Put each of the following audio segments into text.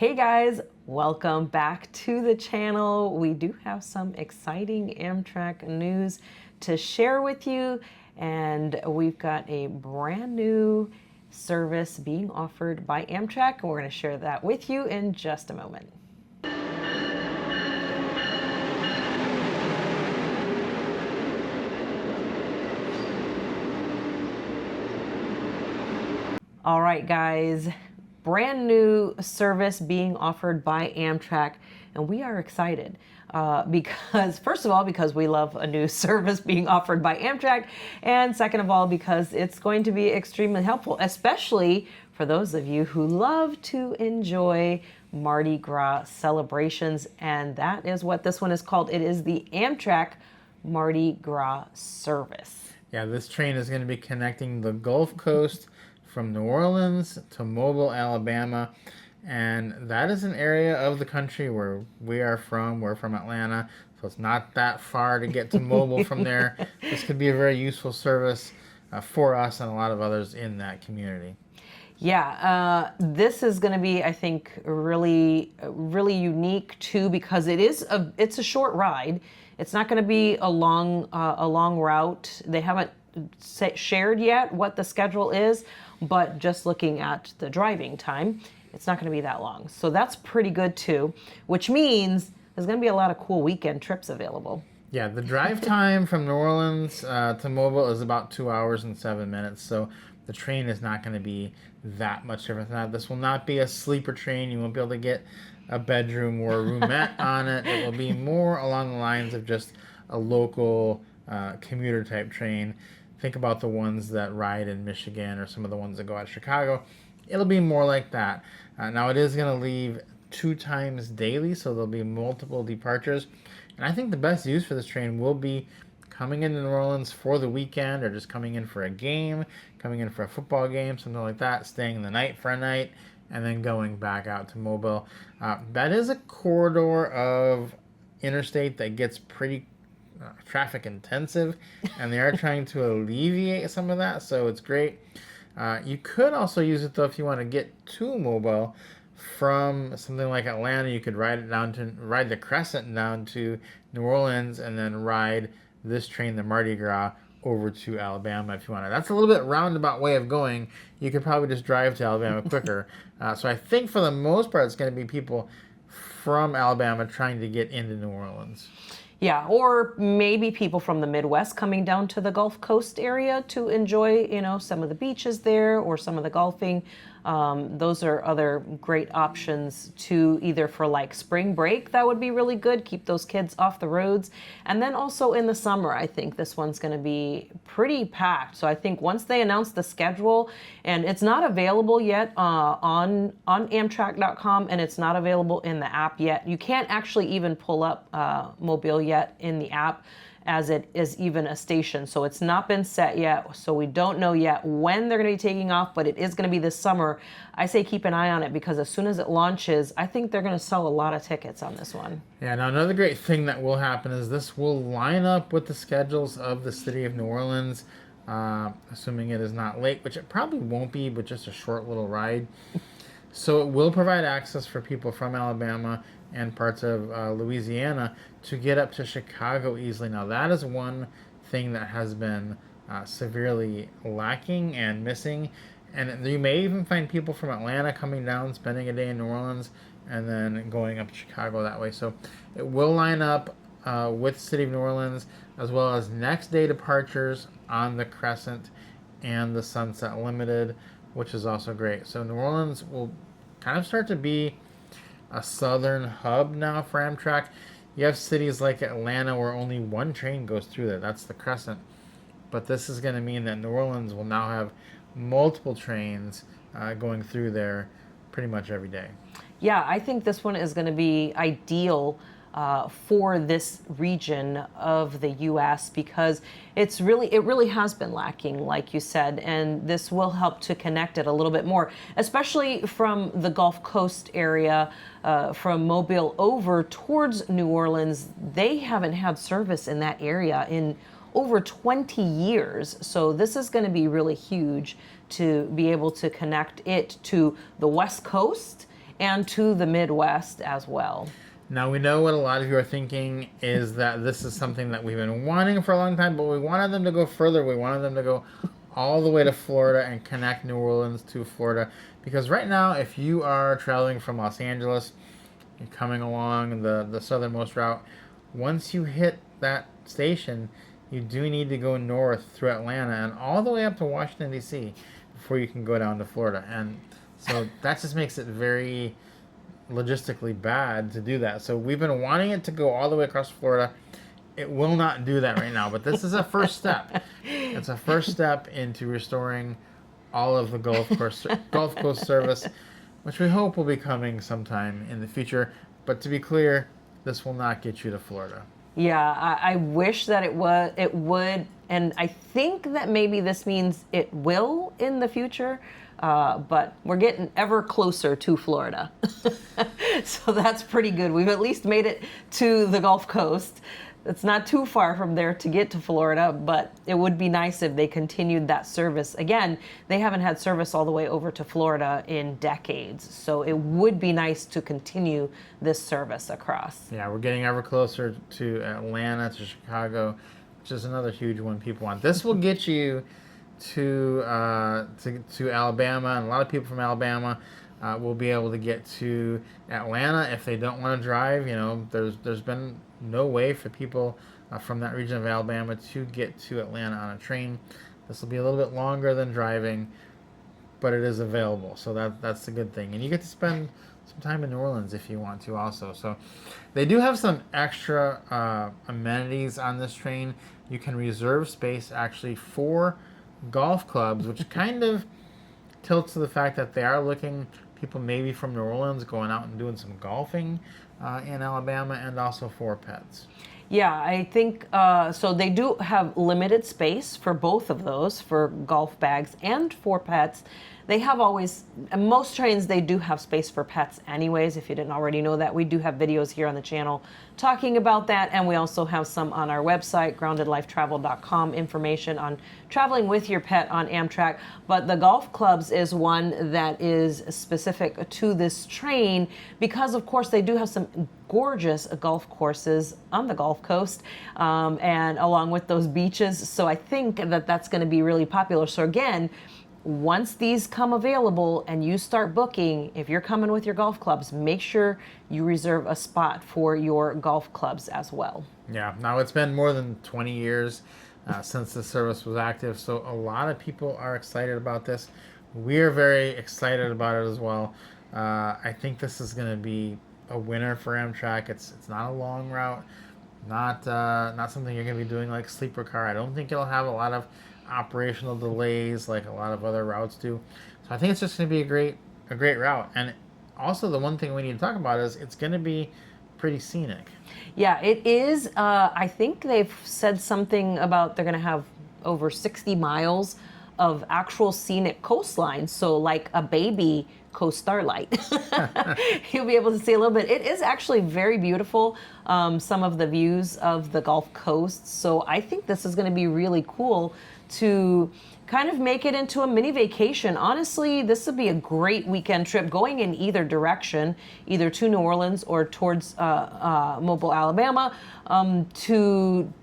Hey guys, welcome back to the channel. We do have some exciting Amtrak news to share with you, and we've got a brand new service being offered by Amtrak, and we're going to share that with you in just a moment. All right, guys. Brand new service being offered by Amtrak, and we are excited because, first of all, because we love a new service being offered by Amtrak, and second of all, because it's going to be extremely helpful, especially for those of you who love to enjoy Mardi Gras celebrations, and that is what this one is called. It is the Amtrak Mardi Gras Service. Yeah, this train is going to be connecting the Gulf Coast from New Orleans to Mobile, Alabama, and that is an area of the country where we are from. We're from Atlanta, so it's not that far to get to Mobile from there. This could be a very useful service for us and a lot of others in that community. Yeah, this is going to be, I think, really unique too, because it's a short ride. It's not going to be a long route. They haven't shared yet what the schedule is, but just looking at the driving time, it's not going to be that long. So that's pretty good too, which means there's going to be a lot of cool weekend trips available. Yeah, the drive time from New Orleans to Mobile is about 2 hours and 7 minutes. So the train is not going to be that much different than that. This will not be a sleeper train. You won't be able to get a bedroom or a roomette on it. It will be more along the lines of just a local commuter type train. Think about the ones that ride in Michigan or some of the ones that go out of Chicago. It'll be more like that. Now it is going to leave 2 times daily, so there'll be multiple departures. And I think the best use for this train will be coming into New Orleans for the weekend, or just coming in for a game, coming in for a football game, something like that, staying the night for a night, and then going back out to Mobile. That is a corridor of interstate that gets pretty traffic intensive, and they are trying to alleviate some of that, so it's great. You could also use it though if you want to get to Mobile from something like Atlanta. You could ride the Crescent down to New Orleans, and then ride this train, the Mardi Gras, over to Alabama if you want to. That's a little bit roundabout way of going. You could probably just drive to Alabama quicker. So I think for the most part it's going to be people from Alabama trying to get into New Orleans. Yeah, or maybe people from the Midwest coming down to the Gulf Coast area to enjoy, some of the beaches there or some of the golfing. Those are other great options too, either for like spring break. That would be really good. Keep those kids off the roads. And then also in the summer, I think this one's going to be pretty packed. So I think once they announce the schedule, and it's not available yet on Amtrak.com, and it's not available in the app yet. You can't actually even pull up Mobile yet in the app, as it is even a station. So it's not been set yet. So we don't know yet when they're going to be taking off, but it is going to be this summer. I say keep an eye on it, because as soon as it launches, I think they're going to sell a lot of tickets on this one. Yeah, now another great thing that will happen is this will line up with the schedules of the city of New Orleans, assuming it is not late, which it probably won't be, but just a short little ride. So it will provide access for people from Alabama and parts of Louisiana to get up to Chicago easily. Now that is one thing that has been severely lacking and missing. And you may even find people from Atlanta coming down, spending a day in New Orleans, and then going up to Chicago that way. So it will line up with the city of New Orleans, as well as next day departures on the Crescent and the Sunset Limited, which is also great. So New Orleans will kind of start to be a southern hub now for Amtrak. You have cities like Atlanta where only one train goes through there. That's the Crescent. But this is going to mean that New Orleans will now have multiple trains going through there pretty much every day. Yeah, I think this one is going to be ideal for this region of the U.S. because it really has been lacking, like you said, and this will help to connect it a little bit more, especially from the Gulf Coast area, from Mobile over towards New Orleans. They haven't had service in that area in over 20 years, so this is going to be really huge to be able to connect it to the West Coast and to the Midwest as well. Now, we know what a lot of you are thinking is that this is something that we've been wanting for a long time, but we wanted them to go further. We wanted them to go all the way to Florida and connect New Orleans to Florida. Because right now, if you are traveling from Los Angeles, you're coming along the southernmost route, once you hit that station, you do need to go north through Atlanta and all the way up to Washington, D.C. before you can go down to Florida. And so that just makes it very logistically bad to do that. So we've been wanting it to go all the way across Florida. It will not do that right now, but this is a first step. It's a first step into restoring all of the Gulf Coast service, which we hope will be coming sometime in the future. But to be clear, this will not get you to Florida. Yeah, I wish that it would, and I think that maybe this means it will in the future. But we're getting ever closer to Florida. So that's pretty good. We've at least made it to the Gulf Coast. It's not too far from there to get to Florida, but it would be nice if they continued that service. Again, they haven't had service all the way over to Florida in decades, so it would be nice to continue this service across. Yeah, we're getting ever closer to Atlanta, to Chicago, which is another huge one people want. This will get you to Alabama, and a lot of people from Alabama will be able to get to Atlanta if they don't want to drive. You know, there's been no way for people from that region of Alabama to get to Atlanta on a train. This will be a little bit longer than driving, but it is available, so that's a good thing. And you get to spend some time in New Orleans if you want to also. So they do have some extra amenities on this train. You can reserve space actually for golf clubs, which kind of tilts to the fact that they are looking people maybe from New Orleans going out and doing some golfing in Alabama, and also for pets. Yeah, I think so. They do have limited space for both of those, for golf bags and for pets. They have always, most trains, they do have space for pets anyways. If you didn't already know that, we do have videos here on the channel talking about that, and we also have some on our website, groundedlifetravel.com, information on traveling with your pet on Amtrak. But the golf clubs is one that is specific to this train because, of course, they do have some gorgeous golf courses on the Gulf Coast, and along with those beaches. So I think that that's going to be really popular. So again, once these come available and you start booking, if you're coming with your golf clubs, make sure you reserve a spot for your golf clubs as well. Yeah, now it's been more than 20 years since the service was active, so a lot of people are excited about this. We're very excited about it as well. I think this is going to be a winner for Amtrak. It's not a long route, not something you're going to be doing like sleeper car. I don't think it'll have a lot of operational delays like a lot of other routes do. So I think it's just going to be a great route. And also the one thing we need to talk about is it's going to be pretty scenic. Yeah, it is. I think they've said something about they're going to have over 60 miles of actual scenic coastline. So like a baby Coast Starlight. You'll be able to see a little bit. It is actually very beautiful, some of the views of the Gulf Coast. So I think this is going to be really cool to kind of make it into a mini vacation. Honestly, this would be a great weekend trip going in either direction, either to New Orleans or towards Mobile, Alabama, to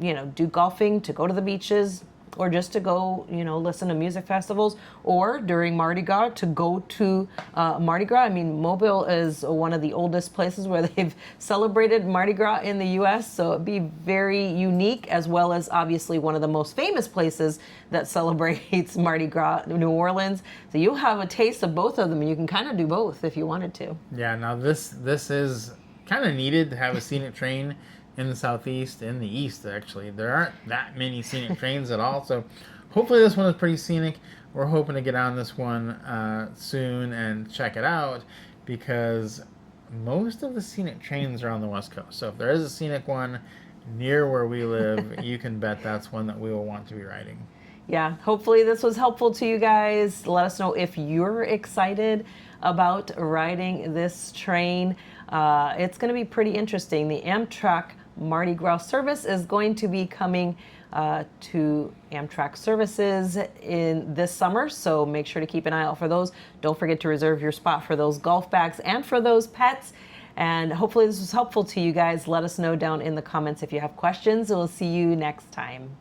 do golfing, to go to the beaches, or just to go, listen to music festivals, or during Mardi Gras to go to Mardi Gras. I mean, Mobile is one of the oldest places where they've celebrated Mardi Gras in the U.S., so it'd be very unique, as well as obviously one of the most famous places that celebrates Mardi Gras, New Orleans. So you'll have a taste of both of them, and you can kind of do both if you wanted to. Yeah, now this is kind of needed to have a scenic train in the southeast, in the east actually. There aren't that many scenic trains at all, so hopefully this one is pretty scenic. We're hoping to get on this one soon and check it out, because most of the scenic trains are on the west coast. So if there is a scenic one near where we live, you can bet that's one that we will want to be riding. Yeah, hopefully this was helpful to you guys. Let us know if you're excited about riding this train. It's going to be pretty interesting. The Amtrak Mardi Gras Service is going to be coming to Amtrak services in this summer, so make sure to keep an eye out for those. Don't forget to reserve your spot for those golf bags and for those pets. And hopefully this was helpful to you guys. Let us know down in the comments if you have questions. We'll see you next time.